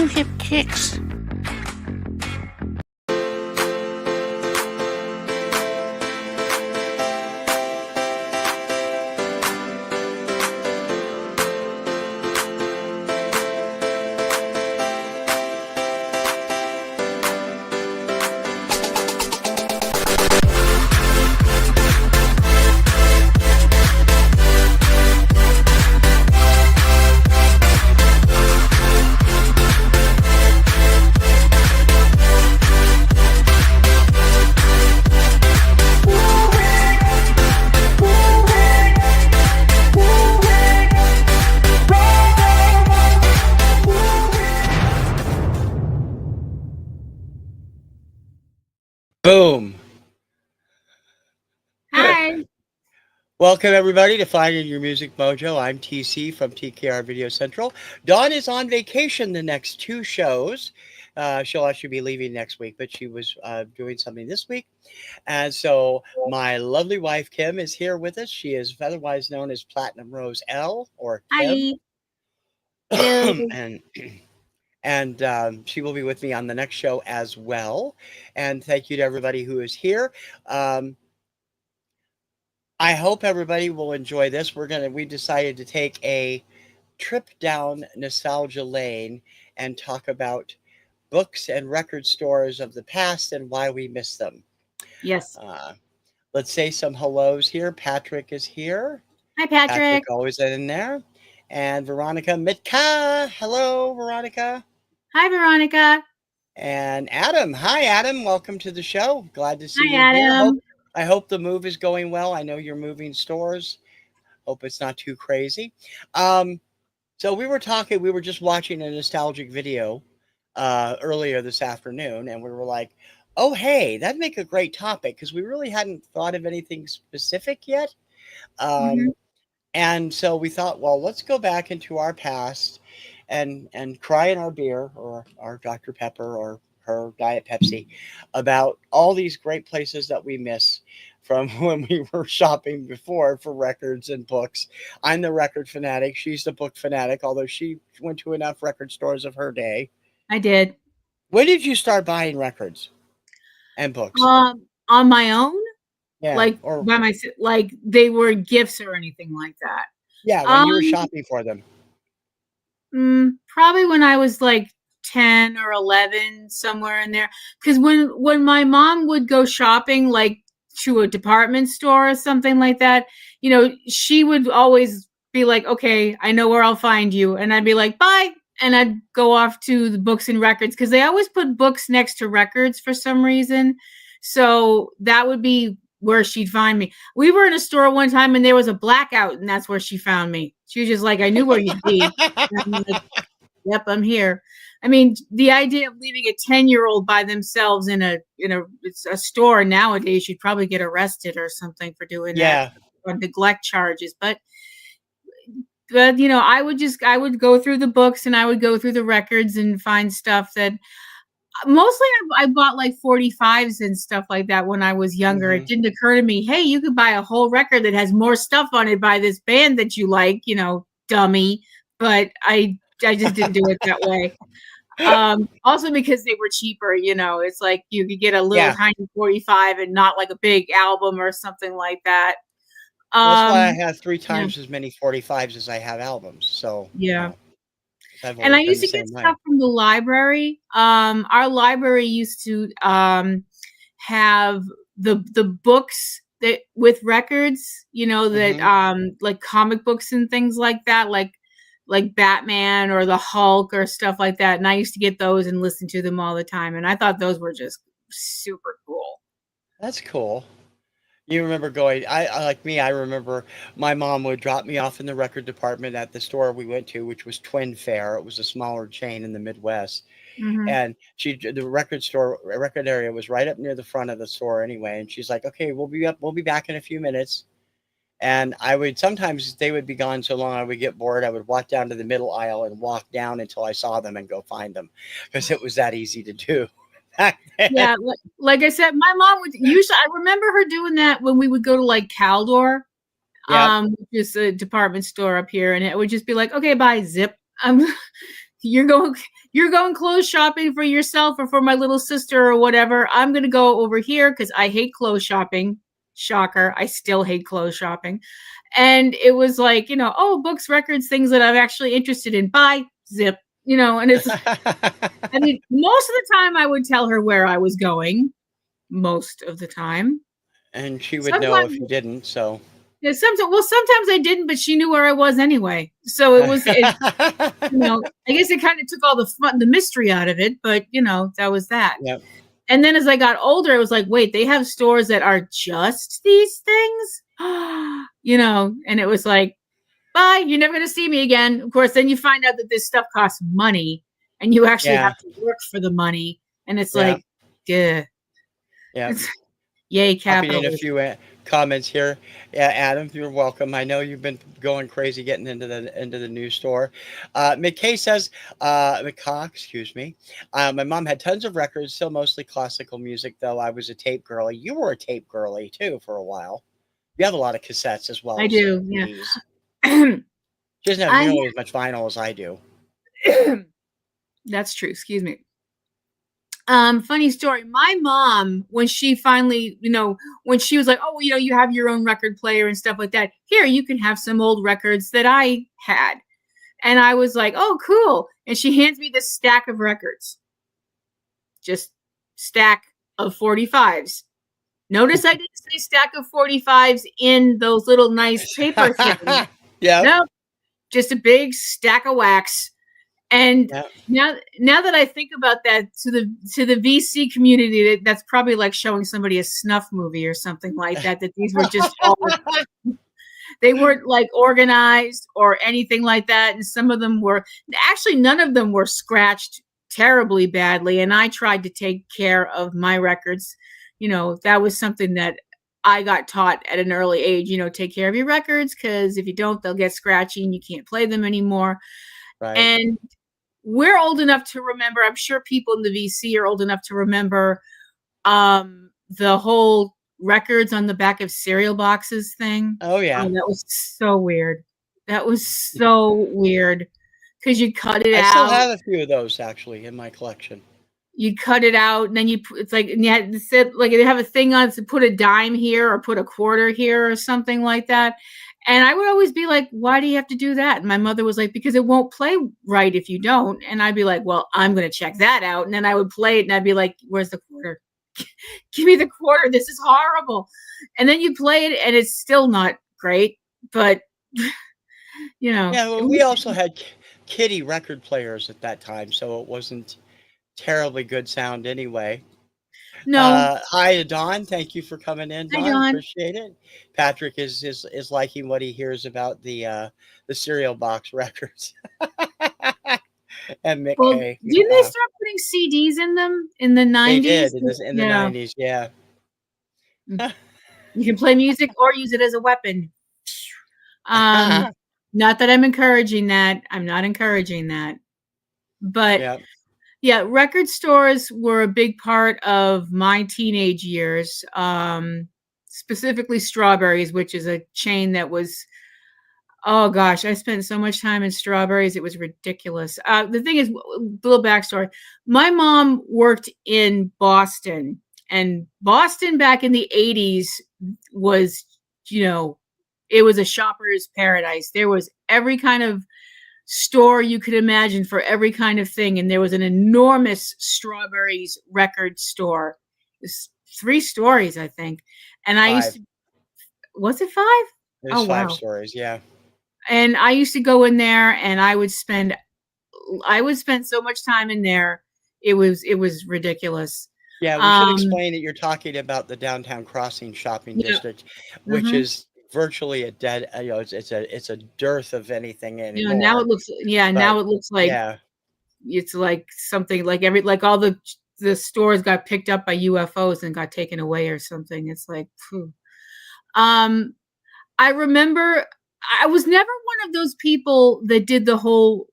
2 hip kicks. Boom. Hi. Welcome, everybody, to Finding Your Music Mojo. I'm TC from TKR Video Central. Dawn is on vacation the next 2 shows. She'll actually be leaving next week, but she was doing something this week. And so my lovely wife, Kim, is here with us. She is otherwise known as Platinum Rose L, or Kim. Hi. And she will be with me on the next show as well. And thank you to everybody who is here. I hope everybody will enjoy this. We decided to take a trip down nostalgia lane and talk about books and record stores of the past and why we miss them. Yes. Let's say some hellos here. Patrick is here. Hi, Patrick. Always in there. And Veronica Mitka. Hello, Veronica. Hi, Veronica. And Adam. Hi, Adam. Welcome to the show. Glad to see you Adam. here. I hope the move is going well. I know you're moving stores. Hope it's not too crazy. So we were just watching a nostalgic video earlier this afternoon, and we were like, oh, hey, that'd make a great topic, because we really hadn't thought of anything specific yet. And so we thought, well, let's go back into our past and cry in our beer, or our Dr. Pepper, or her Diet Pepsi, about all these great places that we miss from when we were shopping before for records and books. I'm the record fanatic. She's the book fanatic, although she went to enough record stores of her day. I did. When did you start buying records and books? On my own? Yeah. Or by myself, like they were gifts or anything like that. Yeah, when you were shopping for them. Probably when I was like 10 or 11, somewhere in there. Because when my mom would go shopping, like to a department store or something like that, she would always be like, okay, I know where I'll find you. And I'd be like, bye. And I'd go off to the books and records, because they always put books next to records for some reason. So that would be where she'd find me. We were in a store one time and there was a blackout, and that's where she found me. She was just like, I knew where you'd be. I'm like, yep, I'm here. I mean, the idea of leaving a 10-year-old by themselves in a store nowadays, you'd probably get arrested or something for doing that, or neglect charges. But I would go through the books and I would go through the records and find stuff that mostly I bought like 45s and stuff like that when I was younger. It didn't occur to me, hey, you could buy a whole record that has more stuff on it by this band that you like, dummy. But I just didn't do it that way. Also because they were cheaper, it's like you could get a little tiny 45 and not like a big album or something like that. That's why I have 3 times as many 45s as I have albums. So and I used to get stuff from the library. Our library used to have the books that with records, that like comic books and things like that, like Batman or the Hulk or stuff like that. And I used to get those and listen to them all the time. And I thought those were just super cool. That's cool. You remember going, I remember my mom would drop me off in the record department at the store we went to, which was Twin Fair. It was a smaller chain in the Midwest. And the record area was right up near the front of the store anyway. And she's like, okay, we'll be back in a few minutes. And sometimes they would be gone so long I would get bored. I would walk down to the middle aisle and walk down until I saw them and go find them, because it was that easy to do. Yeah, like I said, my mom would usually. I remember her doing that when we would go to like Caldor, which is a department store up here, and it would just be like, "Okay, bye, zip." you're going you're going clothes shopping for yourself or for my little sister or whatever. I'm going to go over here because I hate clothes shopping. Shocker, I still hate clothes shopping. And it was like, oh, books, records, things that I'm actually interested in. Buy, zip, and it's, I mean, most of the time I would tell her where I was going. Most of the time. And she would know Sometimes, if you didn't, so. yeah, sometimes I didn't, but she knew where I was anyway. So I guess it kind of took all the fun, the mystery out of it, but that was that. Yep. And then as I got older, I was like, wait, they have stores that are just these things? And it was like, bye, you're never going to see me again. Of course, then you find out that this stuff costs money and you actually Yeah. have to work for the money. And it's Yeah. like, yeah. Yeah. Yay, Popping in a capitalism. few comments here. Yeah, Adam, you're welcome. I know you've been going crazy getting into the news store. McKay says, McCaw, excuse me. My mom had tons of records, still mostly classical music, though I was a tape girly. You were a tape girly too for a while. You have a lot of cassettes as well. I as do, CDs. yeah. She doesn't have nearly as much vinyl as I do. That's true. Excuse me. Funny story. My mom, when she finally, when she was like, oh, you have your own record player and stuff like that. Here, you can have some old records that I had. And I was like, oh, cool. And she hands me this stack of records. Just stack of 45s. Notice I didn't say stack of 45s in those little nice paper things. Yeah. No, just a big stack of wax. And now that I think about that, to the VC community, that's probably like showing somebody a snuff movie or something like that. That these were just all, they weren't like organized or anything like that. And some of them were actually, none of them were scratched terribly badly. And I tried to take care of my records. That was something that I got taught at an early age. Take care of your records because if you don't, they'll get scratchy and you can't play them anymore. Right. And we're old enough to remember, I'm sure people in the VC are old enough to remember the whole records on the back of cereal boxes thing. Oh, yeah. That was so weird. That was so weird because you cut it out. I still have a few of those actually in my collection. You cut it out and then it's like, and you had to sit, like they have a thing on to put a dime here or put a quarter here or something like that. And I would always be like, why do you have to do that? And my mother was like, because it won't play right if you don't. And I'd be like, well, I'm going to check that out. And then I would play it and I'd be like, where's the quarter? Give me the quarter. This is horrible. And then you play it and it's still not great. But, Yeah, well, we also had kiddie record players at that time. So it wasn't terribly good sound anyway. No. Hi to Don. Thank you for coming in, Don. Hi, Don. Appreciate it. Patrick is liking what he hears about the cereal box records. And Mick Well, K. didn't they start putting CDs in them in the 90s? They did in the 90s, yeah. You can play music or use it as a weapon. Not that I'm encouraging that. I'm not encouraging that. But yeah, record stores were a big part of my teenage years, specifically Strawberries, which is a chain that was, oh gosh, I spent so much time in Strawberries. It was ridiculous. The thing is, a little backstory. My mom worked in Boston, and Boston back in the 80s was, it was a shopper's paradise. There was every kind of store you could imagine for every kind of thing. And there was an enormous Strawberries record store. It's 3 stories, I think. And I used to, was it 5? There's 5 stories, yeah. And I used to go in there and I would spend so much time in there. It was ridiculous. Yeah, we should explain that you're talking about the Downtown Crossing shopping district, which is virtually a dead, it's a dearth of anything anymore. Now it looks like it's like something like all the stores got picked up by UFOs and got taken away or something. It's like, phew. I remember I was never one of those people that did the whole,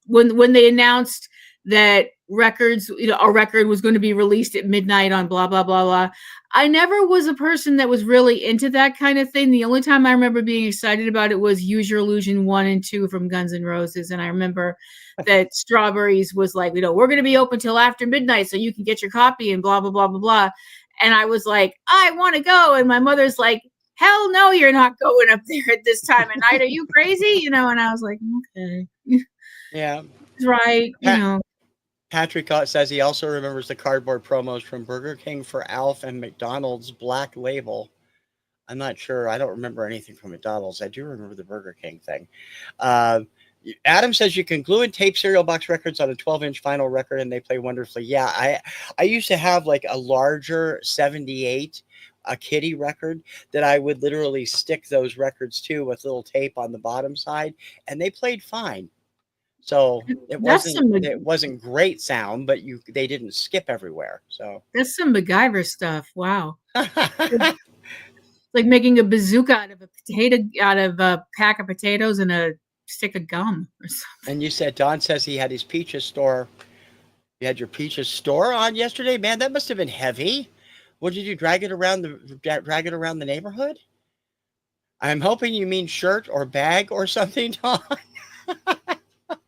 when they announced that records, a record was going to be released at midnight on blah blah blah blah. I never was a person that was really into that kind of thing. The only time I remember being excited about it was Use Your Illusion 1 and 2 from Guns N' Roses. And I remember that Strawberries was like, we're going to be open till after midnight so you can get your copy and blah, blah, blah, blah, blah. And I was like, I want to go. And my mother's like, hell no, you're not going up there at this time of night. Are you crazy? And I was like, okay. Yeah. Right. Patrick says he also remembers the cardboard promos from Burger King for Alf and McDonald's Black Label. I'm not sure. I don't remember anything from McDonald's. I do remember the Burger King thing. Adam says you can glue and tape cereal box records on a 12-inch vinyl record and they play wonderfully. Yeah, I used to have like a larger 78, a Kitty record that I would literally stick those records to with little tape on the bottom side, and they played fine. So it wasn't great sound, but they didn't skip everywhere. So that's some MacGyver stuff. Wow. Like making a bazooka out of a pack of potatoes and a stick of gum or something. And you said Don says he had his Peaches store. You had your Peaches store on yesterday, man. That must have been heavy. What did you drag it around the neighborhood? I'm hoping you mean shirt or bag or something, Don.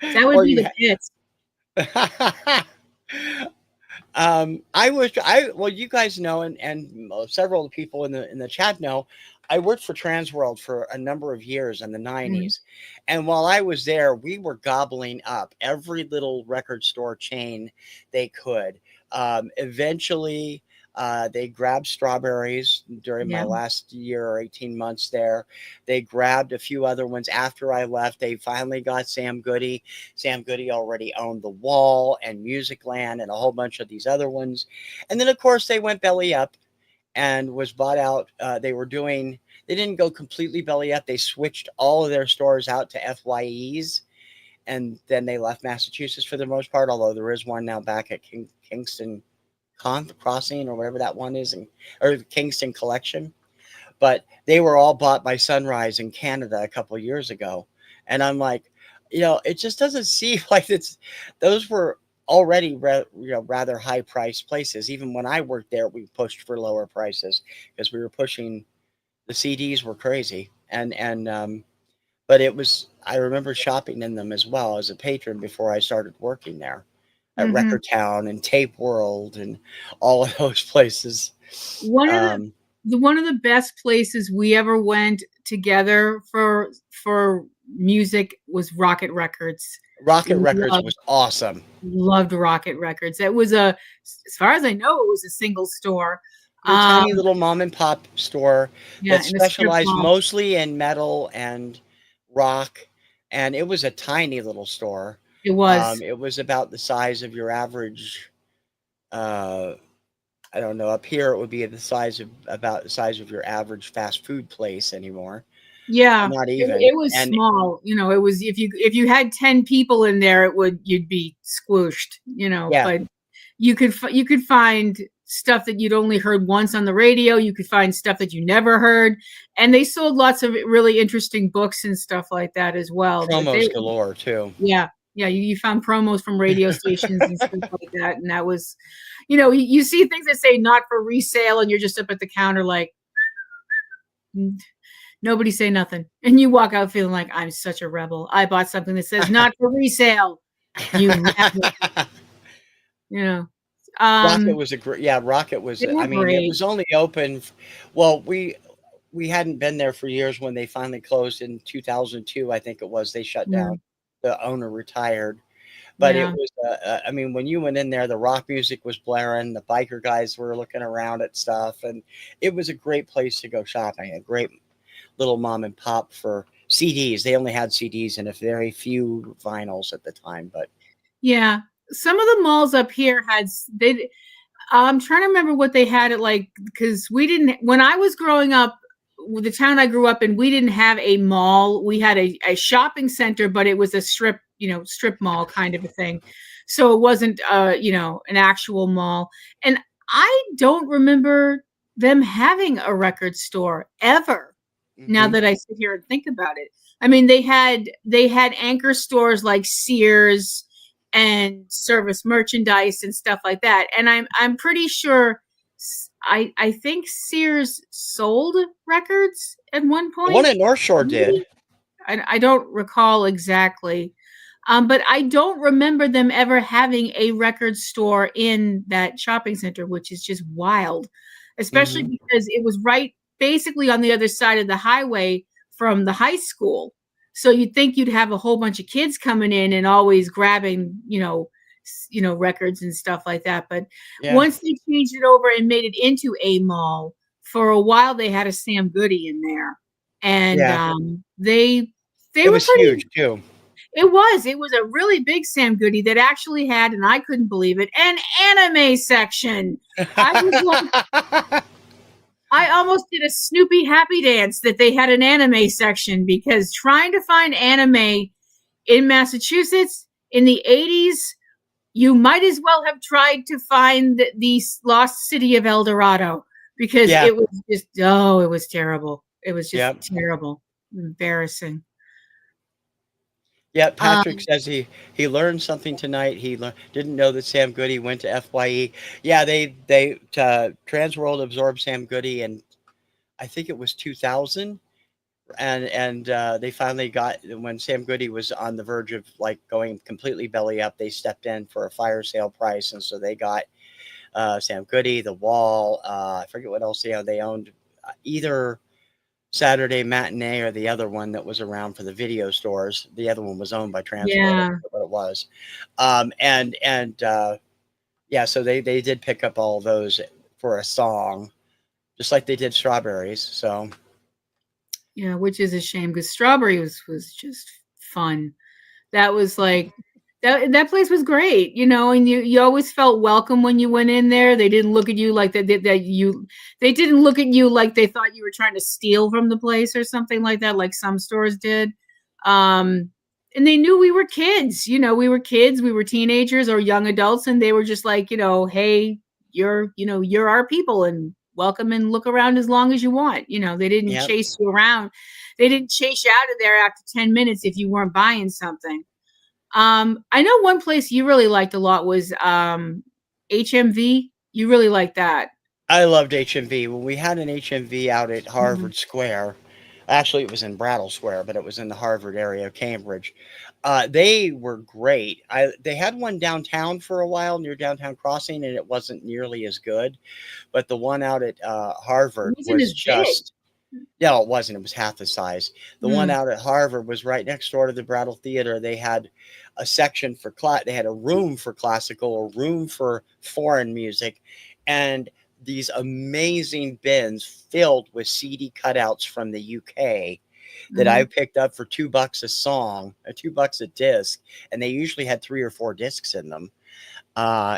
That would be the kids. Well, you guys know, and several of the people in the chat know, I worked for Transworld for a number of years in the 90s. And while I was there, we were gobbling up every little record store chain they could. Eventually, they grabbed Strawberries during my last year or 18 months there. They grabbed a few other ones after I left. They finally got Sam Goody. Sam Goody already owned The Wall and Musicland and a whole bunch of these other ones. And then, of course, they went belly up and was bought out. They didn't go completely belly up. They switched all of their stores out to FYEs. And then they left Massachusetts for the most part, although there is one now back at Kingston Crossing or whatever that one is, or the Kingston Collection. But they were all bought by Sunrise in Canada a couple of years ago. And I'm like, it just doesn't seem like those were already rather high priced places. Even when I worked there, we pushed for lower prices because we were pushing. The CDs were crazy. But I remember shopping in them as well as a patron before I started working there. At Record Town and Tape World and all of those places. One of the best places we ever went together for music was Rocket Records. Rocket Records was awesome. Loved Rocket Records. It was as far as I know, it was a single store. A tiny little mom and pop store that specialized mostly in metal and rock, and it was a tiny little store. It was. It was about the size of your average. I don't know. Up here, it would be about the size of your average fast food place anymore. Yeah, not even. It was small. It was if you had 10 people in there, you'd be squished. Yeah. But you could find stuff that you'd only heard once on the radio. You could find stuff that you never heard, and they sold lots of really interesting books and stuff like that as well. Promos galore too. Yeah. Yeah, you found promos from radio stations and stuff like that. And that was, you see things that say not for resale, and you're just up at the counter like, nobody say nothing. And you walk out feeling like, I'm such a rebel. I bought something that says not for resale. You rebel. Rocket was Rocket was, it was only open. Well, we hadn't been there for years when they finally closed in 2002. I think it was, they shut down. The owner retired, but it was, when you went in there, the rock music was blaring, the biker guys were looking around at stuff, and it was a great place to go shopping, a great little mom and pop for CDs. They only had CDs and a very few vinyls at the time, but yeah, some of the malls up here I'm trying to remember what they had because we didn't, when I was growing up, the town I grew up in, we didn't have a mall. We had a shopping center, but it was a strip mall kind of a thing. So it wasn't, an actual mall. And I don't remember them having a record store ever. Now that I sit here and think about it, they had anchor stores like Sears and service merchandise and stuff like that. And I'm pretty sure I think Sears sold records at one The one point. at North Shore did. Maybe? I don't recall exactly. But I don't remember them ever having a record store in that shopping center, which is just wild, especially Hmm. because it was right basically on the other side of the highway from the high school. So you'd think you'd have a whole bunch of kids coming in and always grabbing, records and stuff like that. But Yeah. once they changed it over and made it into a mall, for a while they had a Sam Goody in there, and Yeah. they It were was pretty. huge too. It was a really big Sam Goody that actually had, and I couldn't believe it, an anime section. I was like, I almost did a Snoopy happy dance that they had an anime section, because trying to find anime in Massachusetts in the 80s, you might as well have tried to find the lost city of El Dorado, because Yeah. it was just, oh, it was terrible. It was just Yep. terrible, embarrassing. Yeah, Patrick Um, says he learned something tonight. Didn't know that Sam Goody went to FYE. Yeah, they Trans World absorbed Sam Goody, and I think it was 2000. And they finally got, when Sam Goody was on the verge of like going completely belly up. They stepped in for a fire sale price, and so they got Sam Goody, The Wall. I forget what else they owned. Either Saturday Matinee or the other one that was around for the video stores. The other one was owned by Transworld. I yeah. forget what it was. And yeah, so they did pick up all those for a song, just like they did Strawberries. So Yeah, which is a shame, because Strawberry was just fun. That was like that place was great, and you always felt welcome when you went in there. They didn't look at you like they didn't look at you like they thought you were trying to steal from the place or something like that, like some stores did. Um, and they knew we were kids. We were teenagers or young adults, and they were just like, hey, you're our people, and welcome, and look around as long as you want. They didn't yeah, chase you around. They didn't chase you out of there after 10 minutes if you weren't buying something. I know one place you really liked a lot was HMV. You really liked that. I loved HMV. When we had an HMV out at Mhm. Harvard Square, actually it was in Brattle Square, but it was in the Harvard area of Cambridge. They were great. They had one downtown for a while near Downtown Crossing, and it wasn't nearly as good. But the one out at It Harvard wasn't was as big. just, no, it wasn't. It was half the size. The one Mm. out at Harvard was right next door to the Brattle Theater. They had a section for they had a room for classical, a room for foreign music, and these amazing bins filled with CD cutouts from the UK that I Mhm. picked up for $2 a song, or $2 a disc, and they usually had 3 or 4 discs in them.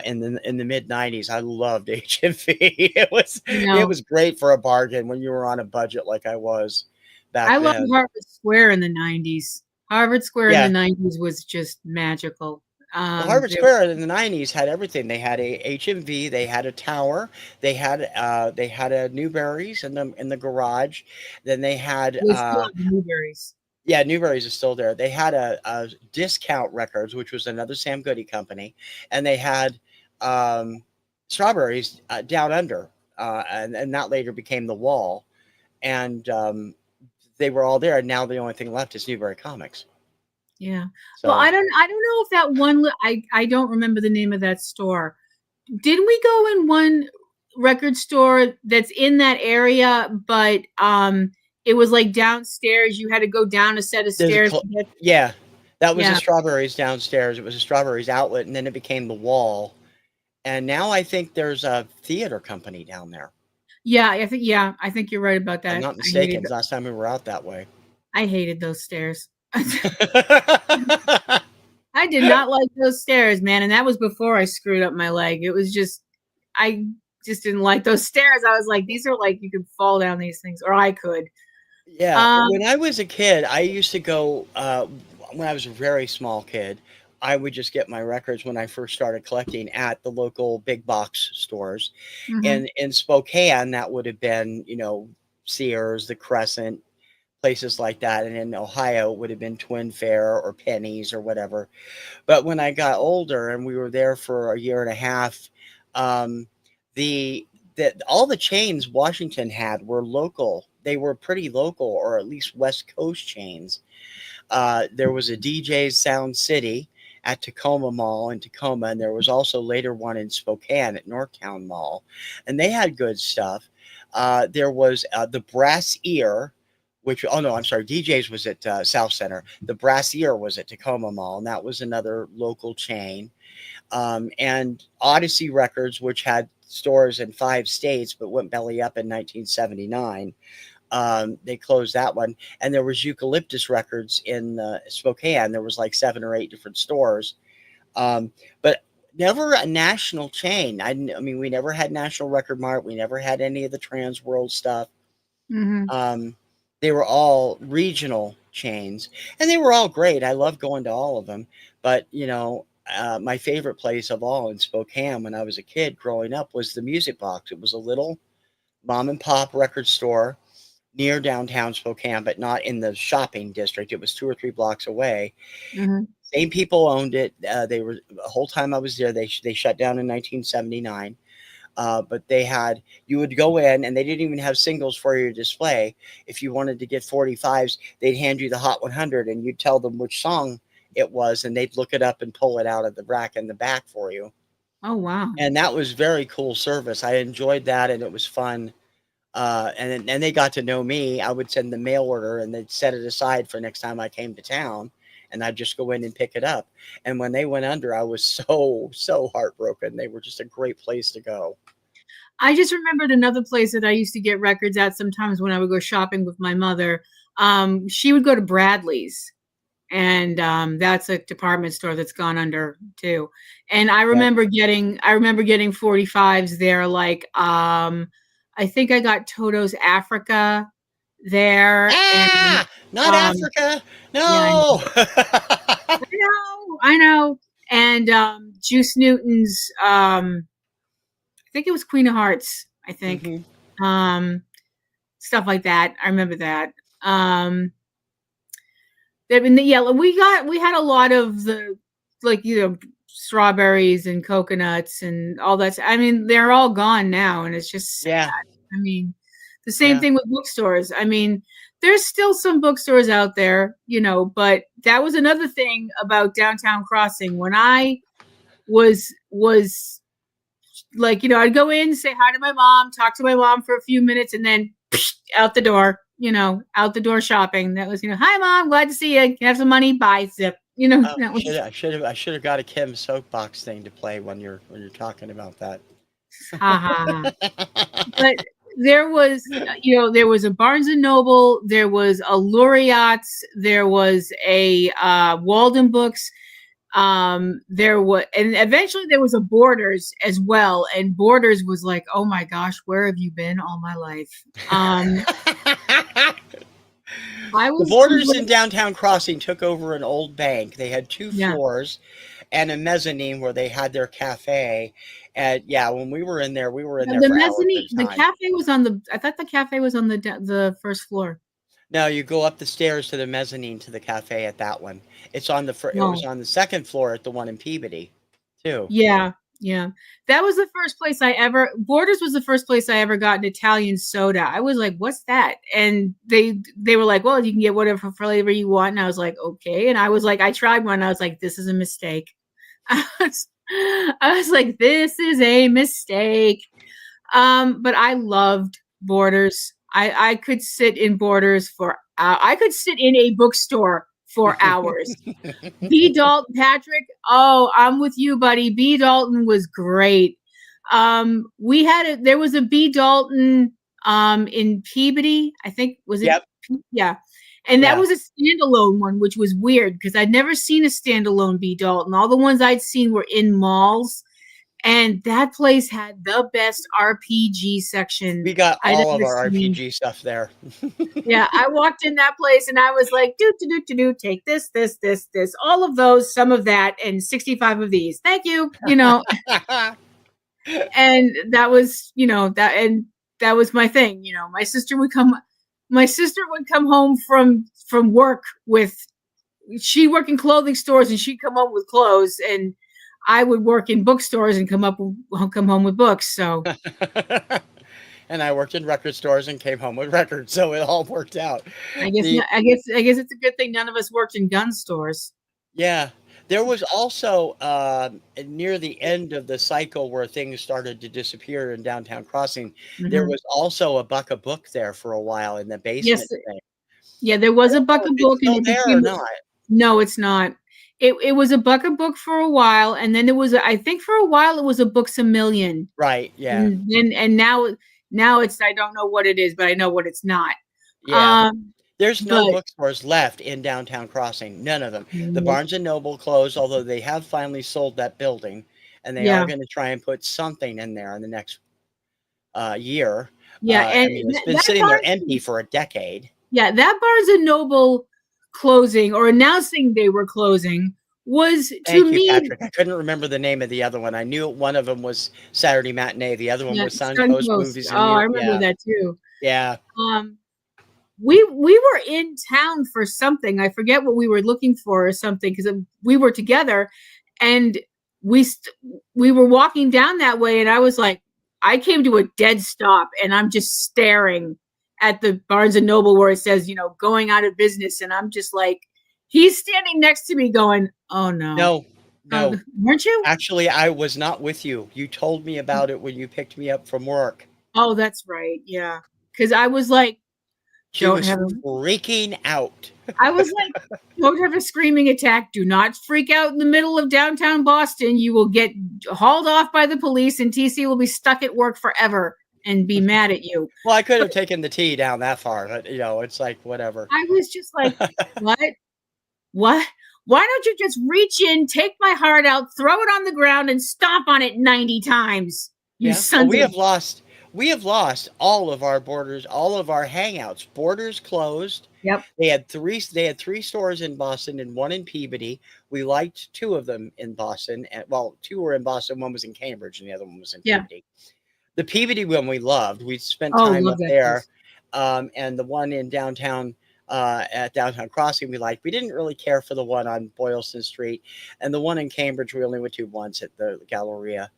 In the mid '90s, I loved HMV. You It know, was great for a bargain when you were on a budget like I was back I loved then. Harvard Square in the 90s. Harvard Square in the Yeah. 90s was just magical. Well, Harvard There Square in the '90s had everything. They had a HMV, they had a tower, they had a Newberry's in the garage. Then they had was still have the Newberries. yeah, Newberry's is still there. They had a Discount Records, which was another Sam Goody company, and they had um, Strawberries down under, and that later became the Wall. And they were all there. And now the only thing left is Newberry Comics. Yeah. Well, So I don't know if that one I don't remember the name of that store. Didn't we go in one record store that's in that area, but it was like downstairs. You had to go down a set of there's a stairs to get. yeah, that was a Yeah. Strawberries downstairs. It was a Strawberries outlet, and then it became the Wall. And now I think there's a theater company down there. Yeah, I think you're right about I'm that. not mistaken. Last time we were out that way. I hated those stairs. I did not like those stairs, man, and that was before I screwed up my leg. I just didn't like those stairs. I was like, these are like you could fall down these things, or I could. Yeah, Um, when I was a kid, I used to go, when I was a very small kid, I would just get my records when I first started collecting at the local big box stores. mhm. In Spokane, that would have been, Sears, the Crescent, places like that. And in Ohio, it would have been Twin Fair or Penny's or whatever. But when I got older and we were there for a year and a half, um, the all the chains Washington had were local. They were pretty local, or at least West Coast chains. There was a DJ's Sound City at Tacoma Mall in Tacoma, and there was also later one in Spokane at Northtown Mall, and they had good stuff. There was the Brass Ear, which oh no, I'm sorry, DJ's was at South Center. The Brass Ear was at Tacoma Mall, and that was another local chain. And Odyssey Records, which had stores in 5 states but went belly up in 1979. They closed that one, and there was Eucalyptus Records in Spokane. There was like 7 or 8 different stores, but never a national chain. I mean, we never had National Record Mart. We never had any of the Trans World stuff. Mm-hmm. They were all regional chains, and they were all great. I love going to all of them. But my favorite place of all in Spokane when I was a kid growing up was the Music Box. It was a little mom and pop record store near downtown Spokane, but not in the shopping district. It was 2 or 3 blocks away. Mm-hmm. Same people owned it. They were the whole time I was there. They shut down in 1979. But you would go in and they didn't even have singles for your display. If you wanted to get 45s, they'd hand you the Hot 100 and you'd tell them which song it was, and they'd look it up and pull it out of the rack in the back for you. Oh, wow. And that was very cool service. I enjoyed that, and it was fun. And they got to know me. I would send the mail order, and they'd set it aside for next time I came to town, and I'd just go in and pick it up. And when they went under, I was so heartbroken. They were just a great place to go. I just remembered another place that I used to get records at sometimes when I would go shopping with my mother. She would go to Bradley's, and that's a department store that's gone under too. And I remember getting 45s there. Like I think I got Toto's Africa there. And Not Africa. No. Yeah, I know. And Juice Newton's I think it was Queen of Hearts, I think. Mm-hmm. Stuff like that. I remember that. I mean, we had a lot of the, like, strawberries and coconuts and all that. I mean, they're all gone now, and it's just sad. Yeah. I mean, the same thing with bookstores. I mean, there's still some bookstores out there, but that was another thing about Downtown Crossing. When I was like, I'd go in, say hi to my mom, talk to my mom for a few minutes, and then out the door, out the door shopping. That was, hi mom, glad to see you. Can I have some money? Bye, zip. I should have got a Kim soapbox thing to play when you're talking about that. But there was, there was a Barnes and Noble, there was a Laureate's, there was a Walden Books. There was, and eventually there was a Borders as well. And Borders was like, oh my gosh, where have you been all my life? The Borders in Downtown Crossing took over an old bank. They had 2 floors and a mezzanine where they had their cafe. And when we were in there, the mezzanine. The cafe was I thought the cafe was on the first floor. No, you go up the stairs to the mezzanine to the cafe at that one. It's on it was on the second floor at the one in Peabody, too. Yeah. That was the first place Borders was the first place I ever got an Italian soda. I was like, what's that? And they were like, well, you can get whatever flavor you want. And I was like, okay. And I was like, I tried one. I was like, this is a mistake. I was like, this is a mistake. But I loved Borders. I could sit in Borders I could sit in a bookstore for hours. B. Dalton, Patrick. Oh, I'm with you, buddy. B. Dalton was great. There was a B. Dalton in Peabody, I think. Was it? Yep. Yeah. And that was a standalone one, which was weird because I'd never seen a standalone B. Dalton. All the ones I'd seen were in malls. And that place had the best RPG section. We got all of our RPG stuff there. Yeah, I walked in that place and I was like, take this, all of those, some of that, and 65 of these. Thank you. And that was, that was my thing. My sister would come. my sister would come home from work with, she worked in clothing stores and she'd come home with clothes, and I would work in bookstores and come home with books. So And I worked in record stores and came home with records, so it all worked out. The I guess it's a good thing none of us worked in gun stores. Yeah, there was also near the end of the cycle where things started to disappear in downtown Crossing. There Mhm. was also a Buck a Book there for a while in the Yes, basement thing. yeah, there I was a don't know bucket if it's book and still it there or became, not. no, it's not. It was a bucket book for a while, and then it was I think for a while it was a Books a Million. Right? Yeah, And now it's, I don't know what it is, but I know what it's not. yeah. Um There's no but bookstores left in downtown Crossing. None of them. The Barnes and Noble closed, although they have finally sold that building, and they are yeah. going to try and put something in there in the next year. Yeah, I and mean, it's been that sitting there empty Barnes, for a decade. yeah, that Barnes and Noble closing or announcing they were closing was, to Thank you, me, Patrick. I couldn't remember the name of the other one. I knew one of them was Saturday Matinee, the other one yeah, was Suncoast Suncoast. Movies and Oh, I Mu remember yeah, that too. yeah. Um, we were in town for something. I forget what we were looking for or something, because we were together, and we st- we were walking down that way, and I was like, I came to a dead stop, and I'm just staring at the Barnes and Noble where it says, going out of business, and I'm just like, he's standing next to me, going, "Oh no, No, no. weren't you?" Actually, I was not with you. You told me about it when you picked me up from work. Oh, that's right, yeah. Because I was like, She "Don't was have a freaking out. I was like, don't have a screaming attack. Do not freak out in the middle of downtown Boston. You will get hauled off by the police, and TC will be stuck at work forever and be mad at you." Well, I could But have taken the tea down that far, but, it's like, whatever. I was just like, what? What? Why don't you just reach in, take my heart out, throw it on the ground, and stomp on it 90 times? You Yeah. Oh, sons of. we have lost all of our borders, all of our hangouts. Borders closed. Yep. They had 3 stores in Boston and 1 in Peabody. We liked 2 of them in Boston, and well, 2 were in Boston, 1 was in Cambridge, and the other one was in Yeah. Peabody. The Peabody one we loved. We spent Oh, time love up that there, place. and the one in downtown, at Downtown Crossing we liked. We didn't really care for the one on Boylston Street, and the one in Cambridge we only went to once at the Galleria.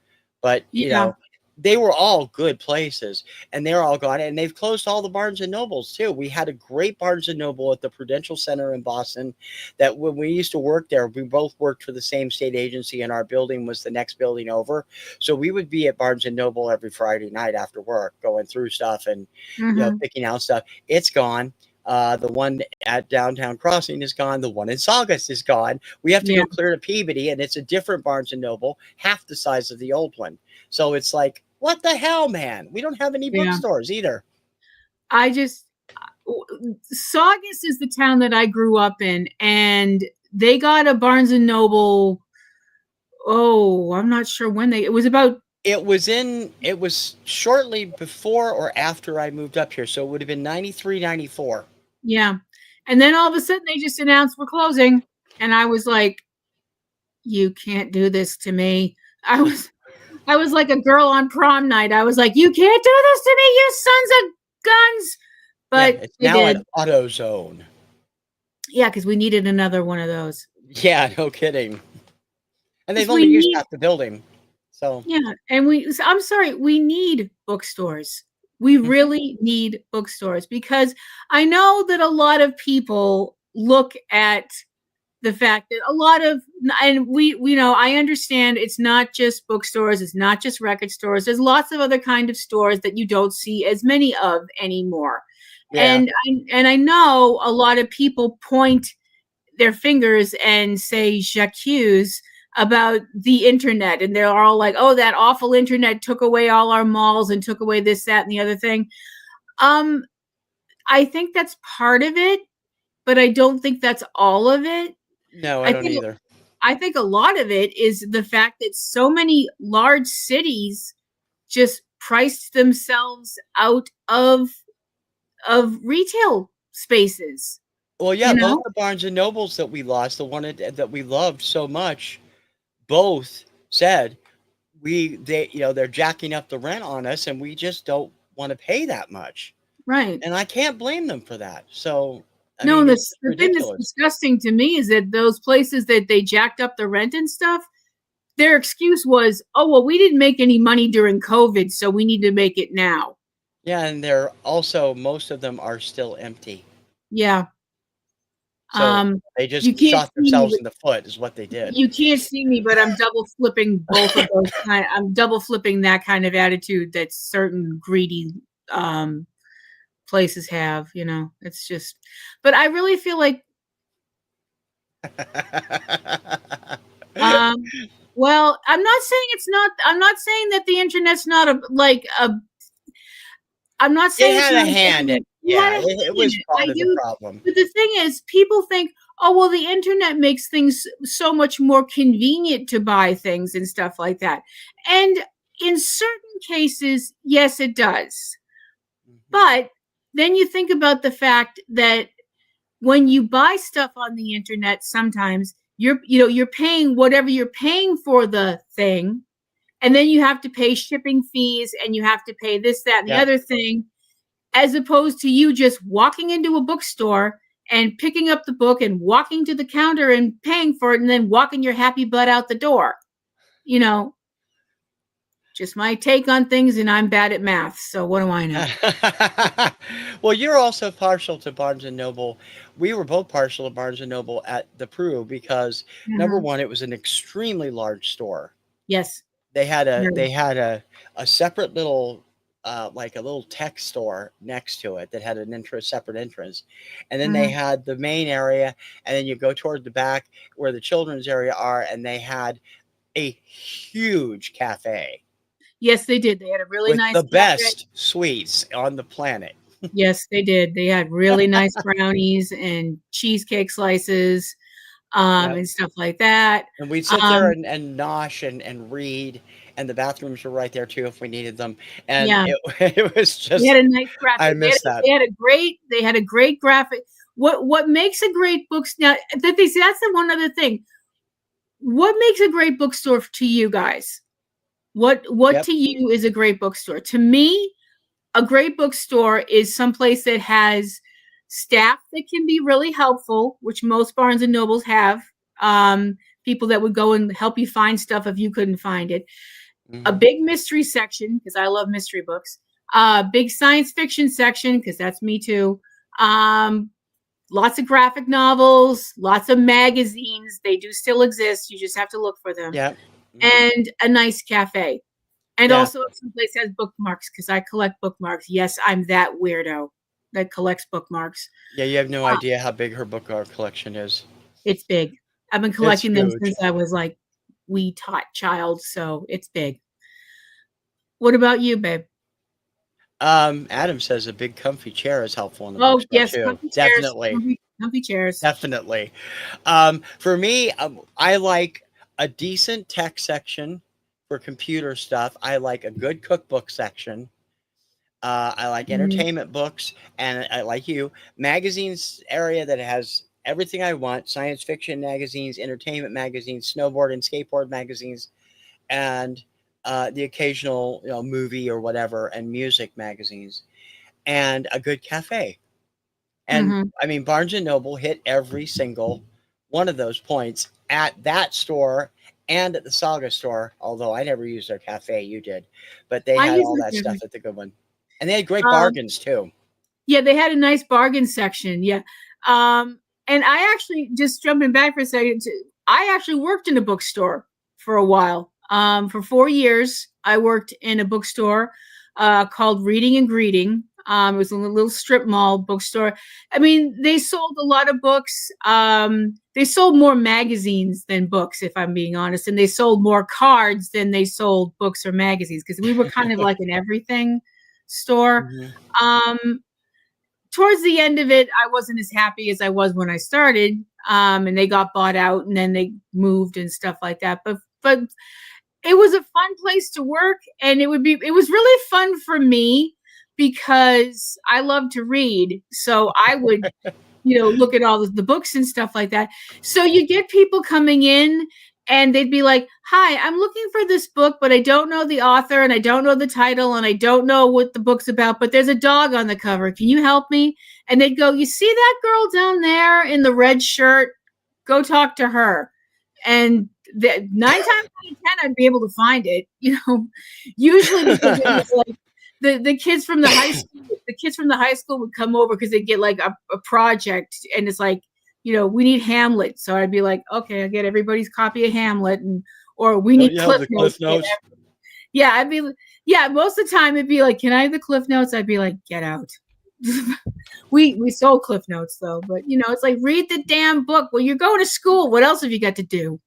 But, Yeah. they were all good places, and they're all gone, and they've closed all the Barnes& and Nobles too. We had a great Barnes& and Noble at the Prudential Center in Boston that when we used to work there, we both worked for the same state agency, and our building was the next building over. So we would be at Barnes& and Noble every Friday night after work, going through stuff and, Hmm. picking out stuff. It's gone. The one at Downtown Crossing is gone. The one in Saugus is gone. We have to Yeah. go clear to Peabody, and it's a different Barnes& and Noble, half the size of the old one. So it's like, what the hell, man? We don't have any Yeah. bookstores either. I just, Saugus is the town that I grew up in, and they got a Barnes and Noble. Oh, I'm not sure when it was about. It was shortly before or after I moved up here. So it would have been 93, 94. Yeah. And then all of a sudden they just announced we're closing. And I was like, you can't do this to me. I was I was like a girl on prom night. I was like, you can't do this to me, you sons of guns. Yeah, But it's they now an did. AutoZone. Yeah, because we needed another one of those. Yeah, no kidding. And they've Because only we used need, half the building. So, yeah, and I'm sorry, we need bookstores. We mhm. really need bookstores, because I know that a lot of people look at the fact that a lot of, and we know, I understand it's not just bookstores, it's not just record stores. There's lots of other kind of stores that you don't see as many of anymore. Yeah. And I know a lot of people point their fingers and say j'accuse about the internet, and they're all like, oh, that awful internet took away all our malls and took away this, that, and the other thing. um I think that's part of it, but I don't think that's all of it. No, I i don't think either. I think a lot of it is the fact that so many large cities just priced themselves out of retail spaces, Well, yeah, you both know. the Barnes and Nobles that we lost, the one that we loved so much, both said they're jacking up the rent on us, and we just don't want to pay that much. Right. And I can't blame them for that. So, I No, mean, it's the thing that's ridiculous. disgusting to me is that those places that they jacked up the rent and stuff, their excuse was, "Oh, well, we didn't make any money during COVID, so we need to make it now." Yeah, and they're also most of them are still empty. Yeah. So Um, they you just can't shot see me, themselves in the foot is what they did. you can't see me, but I'm double flipping both of those I'm double flipping that kind of attitude that certain greedy um places have, you know. It's just, but I really feel like um well, I'm not saying that the internet's not a like a I'm not It saying it's had a not a hand in good it. you had Yeah, a hand it in was it. part I of the do, problem. but the thing is, people think, "Oh, well, the internet makes things so much more convenient to buy things and stuff like that." And in certain cases, yes, it does. Mhm. But then you think about the fact that when you buy stuff on the internet, sometimes you're paying whatever you're paying for the thing, and then you have to pay shipping fees and you have to pay this, that, and the Yep. other thing, as opposed to you just walking into a bookstore and picking up the book and walking to the counter and paying for it and then walking your happy butt out the door. You know, just my take on things, and I'm bad at math, so what do I know? Well, you're also partial to Barnes and Noble. We were both partial to Barnes and Noble at the Peru because number Mhm. one, it was an extremely large store. Yes. They Very. had a separate little like a little tech store next to it that had an entrance separate entrance. And then they Mhm. had the main area and then you go toward the back where the children's area are and they had a huge cafe Yes, they did. They had a really with nice the cafe. best sweets on the planet. Yes, they did. They had really nice brownies and cheesecake slices, Yep. and stuff like that. And we'd sit there Um, and nosh and read, and the bathrooms were right there too if we needed them. And yeah. it was They had just, a nice I graphic. miss that. They had a great graphic. What makes a great book now that they say that's the one other thing. What makes a great bookstore to you guys? What Yep. to you is a great bookstore? To me, a great bookstore is someplace that has staff that can be really helpful, which most Barnes and Nobles have. People that would go and help you find stuff if you couldn't find it. A Hmm. big mystery section because I love mystery books. Big science fiction section because that's me too. Um, Lots of graphic novels, lots of magazines. They do still exist. You just have to look for them. Yep. Hmm. And a nice cafe. And Yeah. also someplace has bookmarks because I collect bookmarks. Yes, I'm that weirdo that collects bookmarks. Yeah. You have no Uh, idea how big her book art collection is. it's big. I've been It's collecting them huge. since I was like wee tot child, so it's big. What about you, babe? Adam says a big comfy chair is helpful in the Oh, bookstore yes, too. comfy chairs, Definitely. comfy chairs. Definitely. For me, I like a decent tech section for computer stuff. I like a good cookbook section. I like Mhm, entertainment books, and I like you magazines area that has everything I want: science fiction magazines, entertainment magazines, snowboard and skateboard magazines, and the occasional movie or whatever, and music magazines, and a good cafe. And mhm. I mean, Barnes and Noble hit every single one of those points at that store and at the Saga store. Although I never used their cafe, you did, but they I had use all the that stuff cafe. at the good one, and they had great Um, bargains too. yeah, they had a nice bargain section. Yeah. And I actually just jumping back for a second. I actually worked in a bookstore for a while. For 4 years, I worked in a bookstore called Reading and Greeting. It was a little strip mall bookstore. I mean, they sold a lot of books. They sold more magazines than books, if I'm being honest, and they sold more cards than they sold books or magazines because we were kind of like an everything store. Mhm. Um, Towards the end of it, I wasn't as happy as I was when I started. And they got bought out and then they moved and stuff like that. But it was a fun place to work, and it was really fun for me because I love to read. So I would, look at all the books and stuff like that. So you get people coming in and they'd be like, "Hi, I'm looking for this book, but I don't know the author and I don't know the title and I don't know what the book's about, but there's a dog on the cover. Can you help me?" And they'd go, "You see that girl down there in the red shirt? Go talk to her." And 9 times out of 10, I'd be able to find it, usually because it was like the kids from the high school, would come over because they'd get like a project, and it's like, we need Hamlet. So I'd be like, okay, I'll get everybody's copy of Hamlet, or we Don't need you have Cliff the Notes. Cliff Notes? Yeah, most of the time it'd be like, can I have the Cliff Notes? I'd be like, get out. We sold Cliff Notes though, but it's like, read the damn book. Well, you're going to school. What else have you got to do?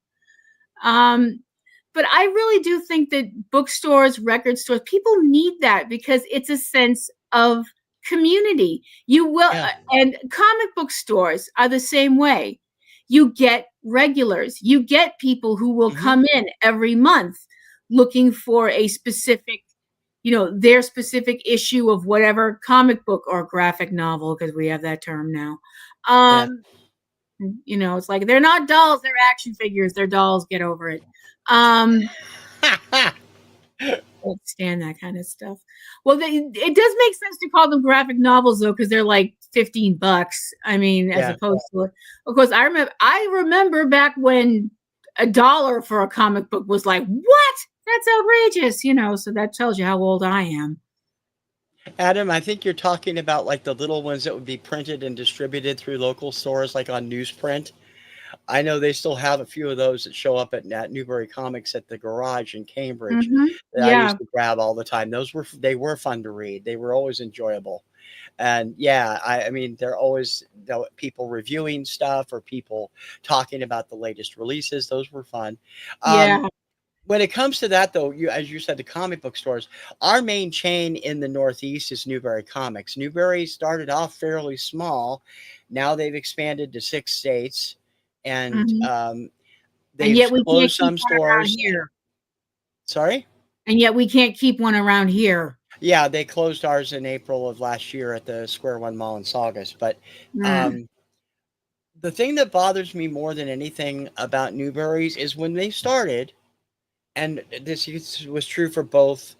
But I really do think that bookstores, record stores, people need that because it's a sense of community. You will, Yeah. and comic book stores are the same way. You get regulars, you get people who will come in every month looking for a specific, their specific issue of whatever comic book or graphic novel, because we have that term now. Yeah. It's like, they're not dolls, they're action figures, they're dolls, get over it. I can't stand that kind of stuff. Well, it does make sense to call them graphic novels though, because they're like $15. I mean, as Yeah. opposed to, of course, I remember back when $1 for a comic book was like, what? That's outrageous, so that tells you how old I am. Adam, I think you're talking about like the little ones that would be printed and distributed through local stores, like on newsprint. I know they still have a few of those that show up at Newbury Comics at the garage in Cambridge that I Yeah. used to grab all the time. They were fun to read. They were always enjoyable. And yeah, I mean, they're always people reviewing stuff or people talking about the latest releases. Those were fun. Yeah. When it comes to that, though, as you said, the comic book stores, our main chain in the Northeast is Newbury Comics. Newbury started off fairly small. Now they've expanded to 6 states, and Mhm. And they've yet we can't closed keep some one around stores. here. Sorry? And yet we can't keep one around here. Yeah, they closed ours in April of last year at the Square One Mall in Saugus. But Mm. um, the thing that bothers me more than anything about Newbury's is when they started, and was true for both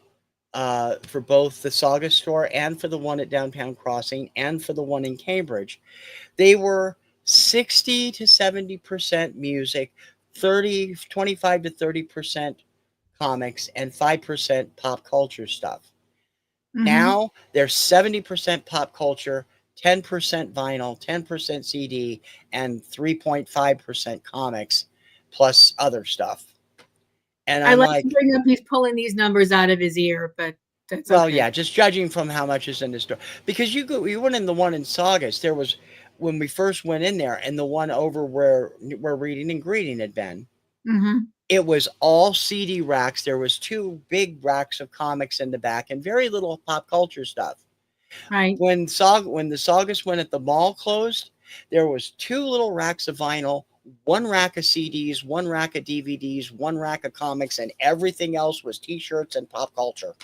the Saga store and for the one at Downtown Crossing and for the one in Cambridge. They were 60 to 70% music, 25 to 30% comics, and 5% pop culture stuff. Mm-hmm. Now they're 70% pop culture, 10% vinyl, 10% CD, and 3.5% comics, plus other stuff. And I I'm like to like, bring up he's pulling these numbers out of his ear, but that's well, okay. yeah, just judging from how much is in the store. Because you went in the one in Saugus, there was when we first went in there, and the one over where Reading and Greeting had been. Mm-hmm. It was all CD racks. There was 2 big racks of comics in the back and very little pop culture stuff. Right. When the Saugus one at the mall closed, there was 2 little racks of vinyl, 1 rack of CDs, 1 rack of DVDs, 1 rack of comics, and everything else was T-shirts and pop culture.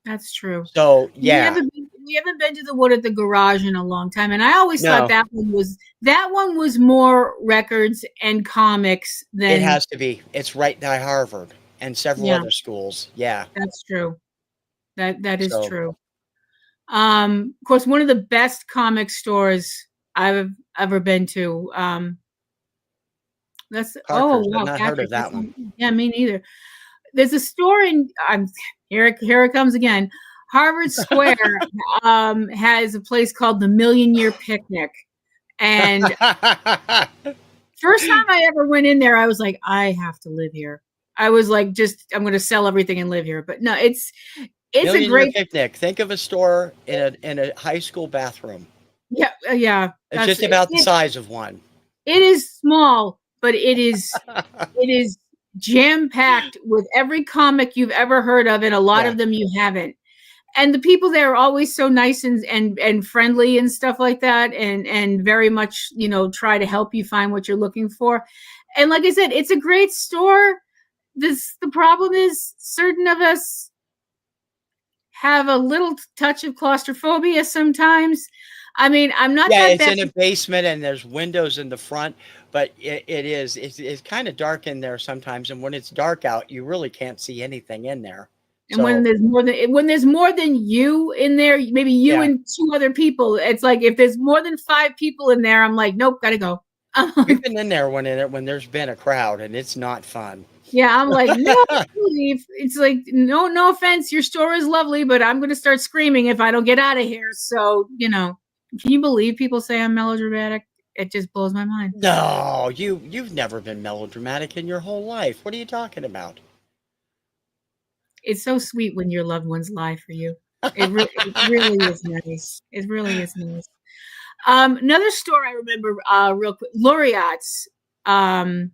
That's true. So We yeah, haven't been, we haven't been to the wood at the garage in a long time, and I always thought no, that one was more records and comics it than. has to be. It's right by Harvard and several Yeah, other schools. Yeah. that's true. That is So true. Of course, one of the best comic stores I've ever been to. That's Oh Parker's, I've wow, not heard Patrick. of that one. Yeah, me neither. There's a store in here it comes again. Harvard Square has a place called the Million Year Picnic. And first time I ever went in there, I was like, I have to live here. I was like, I'm gonna sell everything and live here. But no, it's a Million Year great. Picnic. Think of a store in a high school bathroom. Yeah, yeah. It's just about the size of one. It is small, but it is jam packed with every comic you've ever heard of, and a lot Yeah. of them you haven't. And the people there are always so nice and friendly and stuff like that, and very much try to help you find what you're looking for. And like I said, it's a great store. The problem is certain of us have a little touch of claustrophobia sometimes. I mean, I'm not Yeah, that it's bad. in a basement and there's windows in the front, but it's kind of dark in there sometimes. And when it's dark out, you really can't see anything in there. And when So there's more than you in there, maybe you yeah, and two other people, it's like if there's more than five people in there, I'm like, nope, gotta go. I'm we've like, been in there when there's been a crowd and it's not fun. yeah, I'm like, no, leave. It's like, no offense, your store is lovely, but I'm gonna start screaming if I don't get out of here. So, can you believe people say I'm melodramatic? It just blows my mind. No, you've never been melodramatic in your whole life. What are you talking about? It's so sweet when your loved ones lie for you. It really is nice. It really is nice. Another store I remember real quick, Laureate's. Um,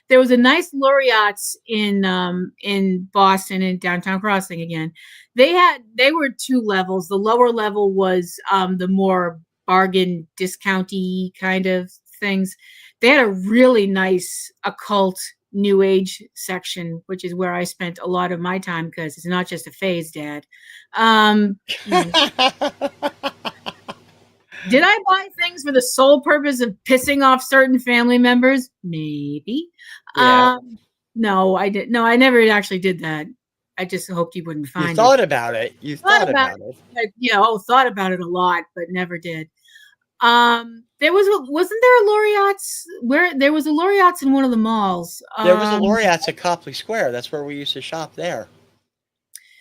there was a nice Laureate's in Boston in downtown Crossing again. They were two levels. The lower level was the more bargain discounty kind of things. They had a really nice occult new age section, which is where I spent a lot of my time because it's not just a phase, Dad. You know, did I buy things for the sole purpose of pissing off certain family members? Maybe. Yeah, No, I did. No, I never actually did that. I just hoped you wouldn't you find it. thought about it. You Thought thought about about it. it. Thought about it a lot, but never did. Wasn't there a Laureate's where there was a Laureate's in one of the malls? There was a Laureate's at Copley Square. That's where we used to shop there,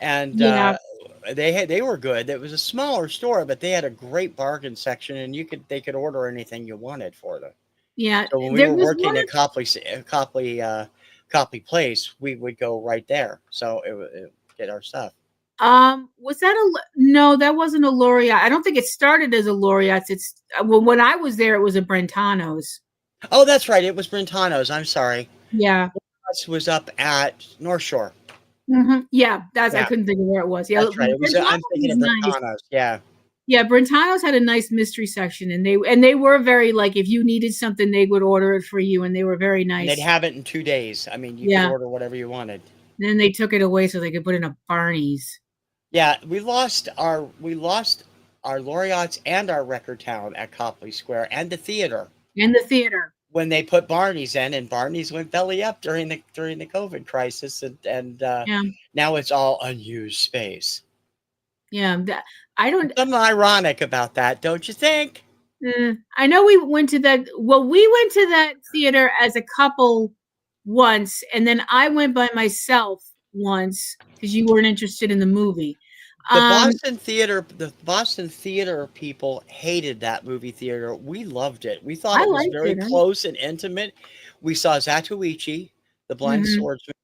and Yeah, they were good. It was a smaller store, but they had a great bargain section, and they could order anything you wanted for them. yeah. So when we There were was one. working at Copley Place, we would go right there. So it get our stuff. Was that no? That wasn't a Laureate. I don't think it started as a Laureate's. It's well, when I was there, it was a Brentano's. Oh, that's right. It was Brentano's. I'm sorry. Yeah. This was up at North Shore. Yeah, I Yeah, couldn't think of where it was. Yeah, that's right. It was. I'm Brentano's thinking was of nice. Brentano's. Yeah. Yeah, Brentano's had a nice mystery section, and they were very like if you needed something, they would order it for you, and they were very And they'd nice. have it in 2 days. I mean, you could Yeah. order whatever you wanted. Then they took it away so they could put it in a Barney's Yeah, we lost our Laureates and our Record Town at Copley Square and the theater and the theater. when they put Barney's in, and Barney's went belly up during the COVID crisis, and Yeah, now it's all unused space. yeah. I don't. Something ironic about that, don't you think? I know we went to that. Well, we went to that theater as a couple once, and then I went by myself once because you weren't interested in the movie. Um, The Boston theater people hated that movie theater. We loved it. We thought I it was liked very it. close and intimate. We saw Zatoichi, the blind Mm-hmm. swordsman,